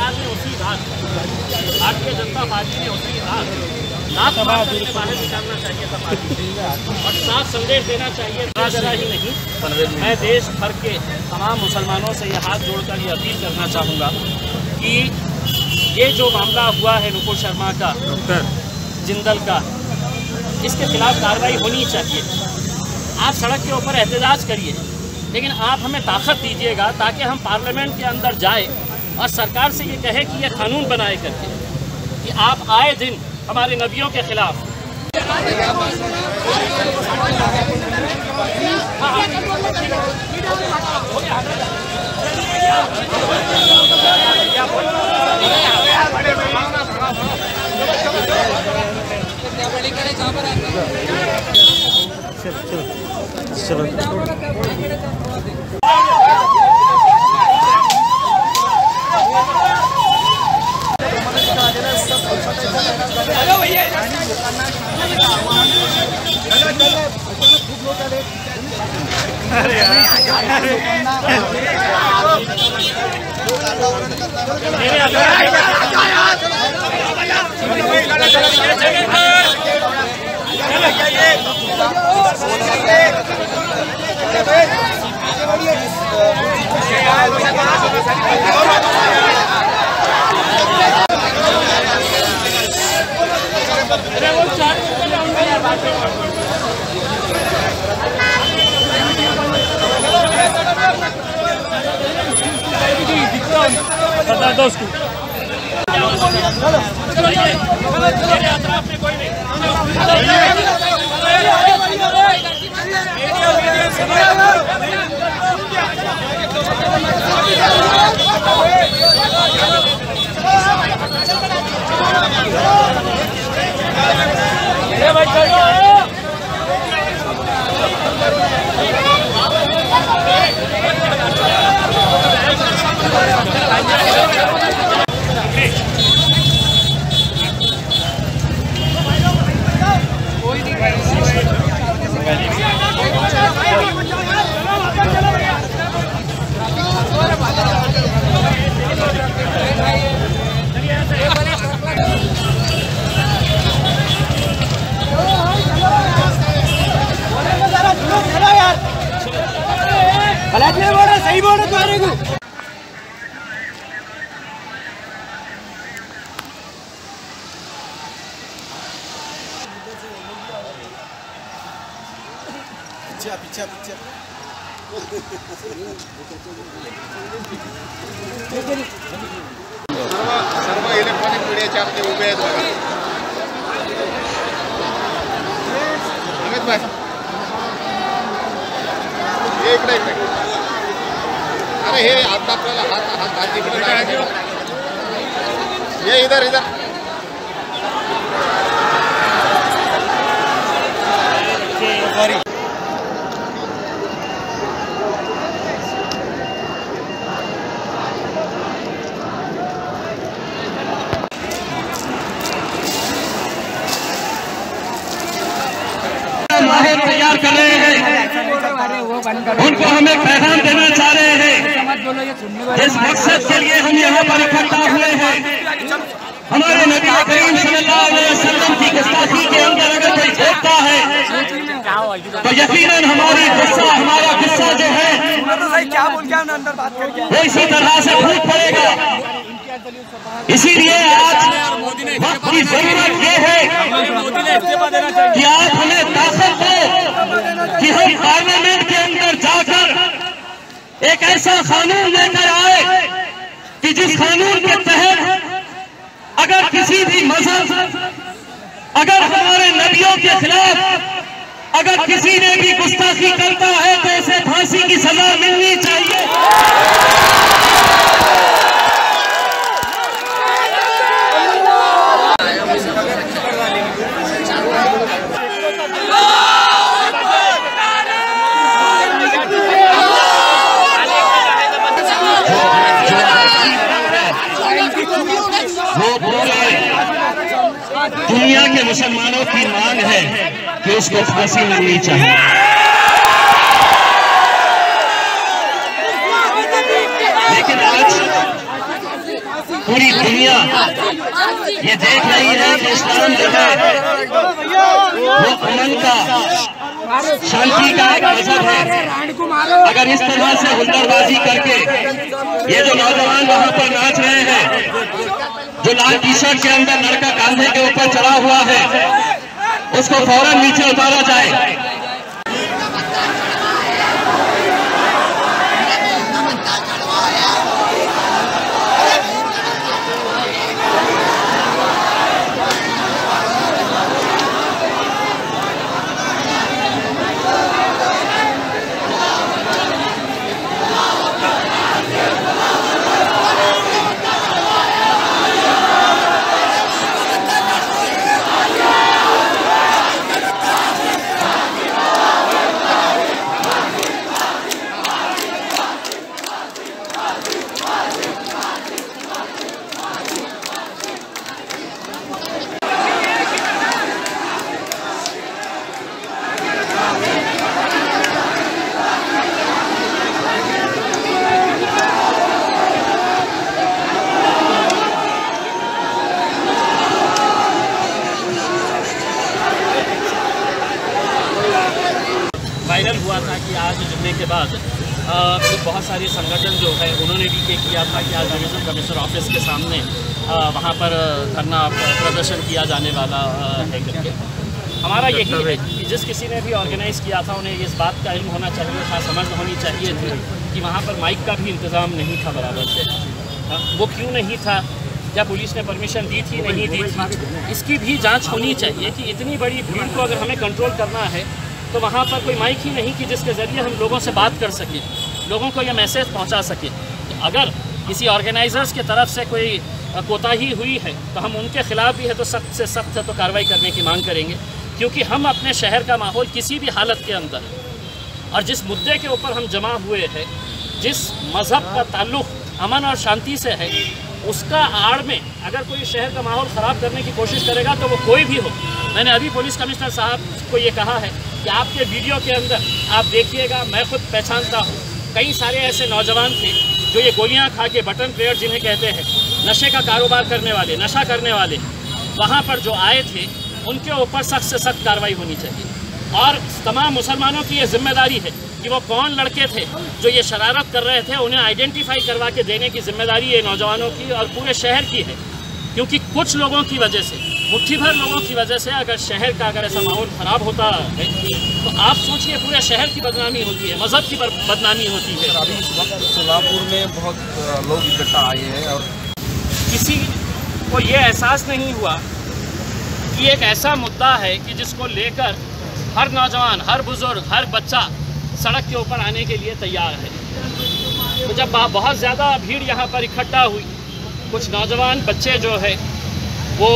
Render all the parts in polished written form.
सरकार ने उसी रात, भारतीय जनता पार्टी ने उसी रात बाहर निकालना चाहिए था पार्टी और साफ संदेश देना चाहिए। जरा ही नहीं, मैं देश भर के तमाम मुसलमानों से ये हाथ जोड़कर ये अपील करना चाहूँगा कि ये जो मामला हुआ है नुपुर शर्मा का, जिंदल का, इसके खिलाफ कार्रवाई होनी चाहिए। आप सड़क के ऊपर एहतजाज करिए, लेकिन आप हमें ताकत दीजिएगा ताकि हम पार्लियामेंट के अंदर जाए और सरकार से ये कहे कि ये कानून बनाए करके कि आप आए दिन हमारे नबियों के खिलाफ सही बोल तुम्हारे को। पीछे सर्व इलेक्ट्रॉनिक मीडियाचे आपले उभे आहेत बघा. अमित भाई इकडे अरे हे आता आपल्याला हात इकडे ये इधर तैयार कर रहे हैं, उनको हमें पैगाम देना चाह रहे हैं। इस मकसद के लिए हम यहाँ पर इकट्ठा हुए हैं। हमारे नबी करीम सल्लल्लाहु अलैहि वसल्लम की गुस्ताखी के अंदर अगर कोई झोंकता है तो यकीनन हमारा गुस्सा जो है वो इसी तरह से फूट पड़ेगा। इसीलिए आज वक्त की जरूरत ये है कि आप हमें ताकत दो कि हम पार्लियामेंट के अंदर जाकर एक ऐसा कानून लेकर आए कि जिस कानून के तहत अगर किसी भी मजहब, अगर हमारे नबियों के खिलाफ अगर किसी ने भी गुस्ताखी करता है तो उसे फांसी की सजा मिलनी चाहिए। दुनिया के मुसलमानों की मांग है कि उसको फांसी मिलनी चाहिए। लेकिन आज पूरी दुनिया ये देख रही है कि इस्लाम जो है वो अमन का, शांति का एक मजहब है। अगर इस तरह से हुल्लड़बाजी करके ये जो नौजवान वहाँ पर नाच रहे हैं, जो लाल टी शर्ट के अंदर लड़का कांधे के ऊपर चढ़ा हुआ है, उसको फौरन नीचे उतारा जाए। वायरल हुआ था कि आज जुम्मे के बाद बहुत सारे संगठन जो है उन्होंने भी ये किया था कि आज डिवीजनल कमिश्नर ऑफिस के सामने वहाँ पर धरना प्रदर्शन किया जाने वाला है करके। हमारा यही है कि जिस किसी ने भी ऑर्गेनाइज़ किया था उन्हें इस बात का इल्म होना चाहिए था, समझ होनी चाहिए थी कि वहाँ पर माइक का भी इंतज़ाम नहीं था बराबर से। वो क्यों नहीं था, क्या पुलिस ने परमिशन दी थी, नहीं दी थी, इसकी भी जाँच होनी चाहिए कि इतनी बड़ी भीड़ को अगर हमें कंट्रोल करना है तो वहाँ पर कोई माइक ही नहीं कि जिसके ज़रिए हम लोगों से बात कर सकें, लोगों को यह मैसेज पहुँचा सकें। तो अगर किसी ऑर्गेनाइजर्स की तरफ से कोई कोताही हुई है तो हम उनके खिलाफ भी है तो सख्त से सख्त तो कार्रवाई करने की मांग करेंगे, क्योंकि हम अपने शहर का माहौल किसी भी हालत के अंदर और जिस मुद्दे के ऊपर हम जमा हुए हैं, जिस मज़हब का ताल्लुक़ अमन और शांति से है, उसका आड़ में अगर कोई शहर का माहौल ख़राब करने की कोशिश करेगा तो वो कोई भी हो। मैंने अभी पुलिस कमिश्नर साहब को ये कहा है कि आपके वीडियो के अंदर आप देखिएगा, मैं खुद पहचानता हूँ कई सारे ऐसे नौजवान थे जो ये गोलियां खा के, बटन प्लेयर जिन्हें कहते हैं, नशे का कारोबार करने वाले, नशा करने वाले, वहाँ पर जो आए थे उनके ऊपर सख्त से सख्त कार्रवाई होनी चाहिए। और तमाम मुसलमानों की ये जिम्मेदारी है कि वो कौन लड़के थे जो ये शरारत कर रहे थे, उन्हें आइडेंटिफाई करवा के देने की जिम्मेदारी ये नौजवानों की और पूरे शहर की है। क्योंकि कुछ लोगों की वजह से, मुट्ठी भर लोगों की वजह से अगर शहर का अगर ऐसा माहौल ख़राब होता है तो आप सोचिए पूरे शहर की बदनामी होती है, मज़हब की बदनामी होती है। अभी इस वक्त सोलापुर में बहुत लोग इकट्ठा आए हैं और किसी को ये एहसास नहीं हुआ कि एक ऐसा मुद्दा है कि जिसको लेकर हर नौजवान, हर बुज़ुर्ग, हर बच्चा सड़क के ऊपर आने के लिए तैयार है। तो जब बहुत ज़्यादा भीड़ यहाँ पर इकट्ठा हुई, कुछ नौजवान बच्चे जो है वो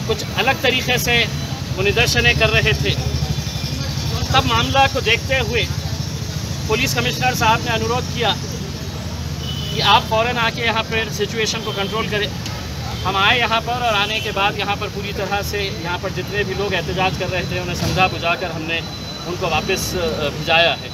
कुछ अलग तरीक़े से वो निदर्शनें कर रहे थे, तब मामला को देखते हुए पुलिस कमिश्नर साहब ने अनुरोध किया कि आप फ़ौरन आके यहाँ पर सिचुएशन को कंट्रोल करें। हम आए यहाँ पर और आने के बाद यहाँ पर पूरी तरह से यहाँ पर जितने भी लोग एहतजाज कर रहे थे उन्हें समझा बुझाकर हमने उनको वापस भिजाया है।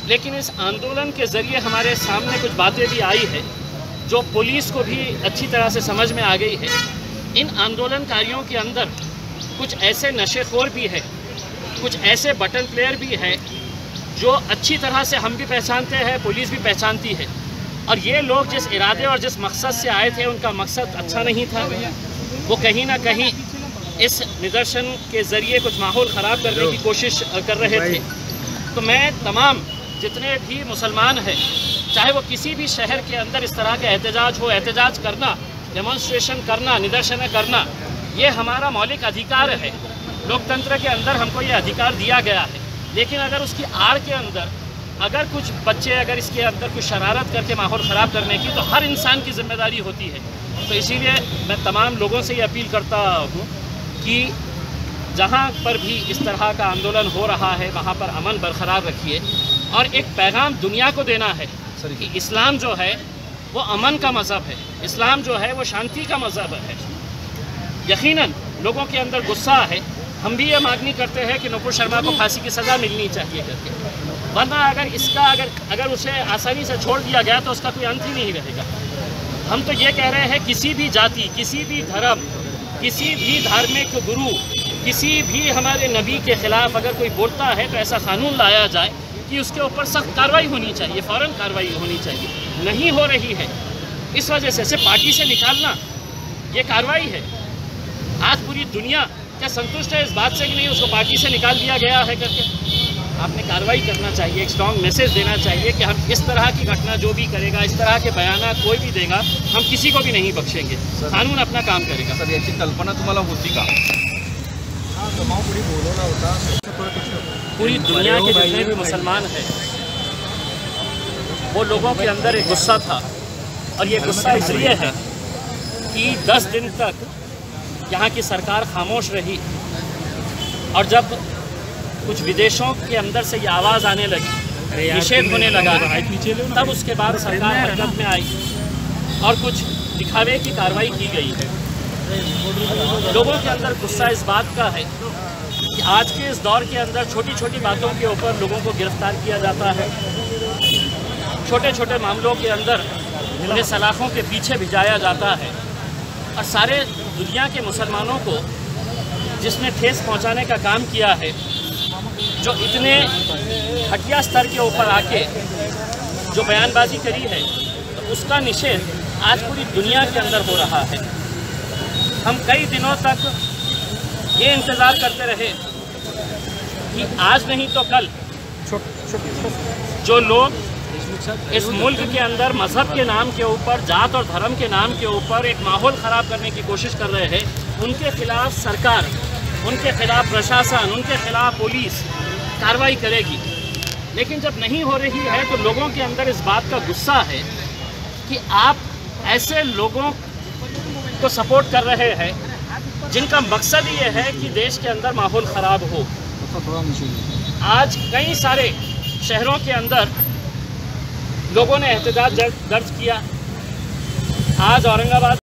लेकिन इस आंदोलन के ज़रिए हमारे सामने कुछ बातें भी आई है जो पुलिस को भी अच्छी तरह से समझ में आ गई है। इन आंदोलनकारियों के अंदर कुछ ऐसे नशेखोर भी है, कुछ ऐसे बटन प्लेयर भी है जो अच्छी तरह से हम भी पहचानते हैं, पुलिस भी पहचानती है। और ये लोग जिस इरादे और जिस मकसद से आए थे उनका मकसद अच्छा नहीं था। वो कहीं ना कहीं इस निदर्शन के ज़रिए कुछ माहौल ख़राब करने की कोशिश कर रहे थे। तो मैं तमाम जितने भी मुसलमान हैं, चाहे वो किसी भी शहर के अंदर इस तरह का एहतजाज हो, एहतजाज करना, डेमोन्स्ट्रेशन करना, निदर्शन करना, ये हमारा मौलिक अधिकार है। लोकतंत्र के अंदर हमको ये अधिकार दिया गया है। लेकिन अगर उसकी आड़ के अंदर अगर कुछ बच्चे अगर इसके अंदर कुछ शरारत करके माहौल ख़राब करने की, तो हर इंसान की जिम्मेदारी होती है। तो इसीलिए मैं तमाम लोगों से ये अपील करता हूँ कि जहाँ पर भी इस तरह का आंदोलन हो रहा है वहाँ पर अमन बरकरार रखिए। और एक पैगाम दुनिया को देना है कि इस्लाम जो है वो अमन का मज़हब है, इस्लाम जो है वो शांति का मज़हब है। यकीनन लोगों के अंदर गुस्सा है, हम भी ये मांगनी करते हैं कि नुपुर शर्मा को फांसी की सज़ा मिलनी चाहिए करके, वरना अगर इसका अगर उसे आसानी से छोड़ दिया गया तो उसका कोई अंत ही नहीं रहेगा। हम तो ये कह रहे हैं किसी भी जाति, किसी भी धर्म, किसी भी धार्मिक गुरु, किसी भी हमारे नबी के ख़िलाफ़ अगर कोई बोलता है तो ऐसा कानून लाया जाए कि उसके ऊपर सख्त कार्रवाई होनी चाहिए, फ़ौरन कार्रवाई होनी चाहिए। नहीं हो रही है, इस वजह से पार्टी से निकालना ये कार्रवाई है। आज पूरी दुनिया क्या संतुष्ट है इस बात से कि नहीं उसको पार्टी से निकाल दिया गया है करके? आपने कार्रवाई करना चाहिए, एक स्ट्रॉन्ग मैसेज देना चाहिए कि हम इस तरह की घटना जो भी करेगा, इस तरह के बयान कोई भी देगा, हम किसी को भी नहीं बख्शेंगे। कानून अपना काम करेगा। सर याची कल्पना तुम्हाला होती का? पूरी दुनिया के जितने भी मुसलमान हैं वो लोगों के अंदर एक गुस्सा था, और ये गुस्सा इसलिए है कि 10 दिन तक यहाँ की सरकार खामोश रही, और जब कुछ विदेशों के अंदर से ये आवाज़ आने लगी, निषेध होने लगा, तब उसके बाद सरकार हरकत में आई और कुछ दिखावे की कार्रवाई की गई है। लोगों के अंदर गुस्सा इस बात का है कि आज के इस दौर के अंदर छोटी छोटी बातों के ऊपर लोगों को गिरफ्तार किया जाता है, छोटे छोटे मामलों के अंदर उन्हें सलाखों के पीछे भिजाया जाता है, और सारे दुनिया के मुसलमानों को जिसने ठेस पहुंचाने का काम किया है, जो इतने घटिया स्तर के ऊपर आके जो बयानबाजी करी है, तो उसका निषेध आज पूरी दुनिया के अंदर हो रहा है। हम कई दिनों तक ये इंतज़ार करते रहे कि आज नहीं तो कल जो लोग इस मुल्क के अंदर मज़हब के नाम के ऊपर, जात और धर्म के नाम के ऊपर एक माहौल ख़राब करने की कोशिश कर रहे हैं, उनके खिलाफ सरकार, उनके खिलाफ प्रशासन, उनके खिलाफ पुलिस कार्रवाई करेगी। लेकिन जब नहीं हो रही है तो लोगों के अंदर इस बात का गुस्सा है कि आप ऐसे लोगों को सपोर्ट कर रहे हैं जिनका मकसद ये है कि देश के अंदर माहौल ख़राब हो। आज कई सारे शहरों के अंदर लोगों ने एहतजाज दर्ज किया। आज औरंगाबाद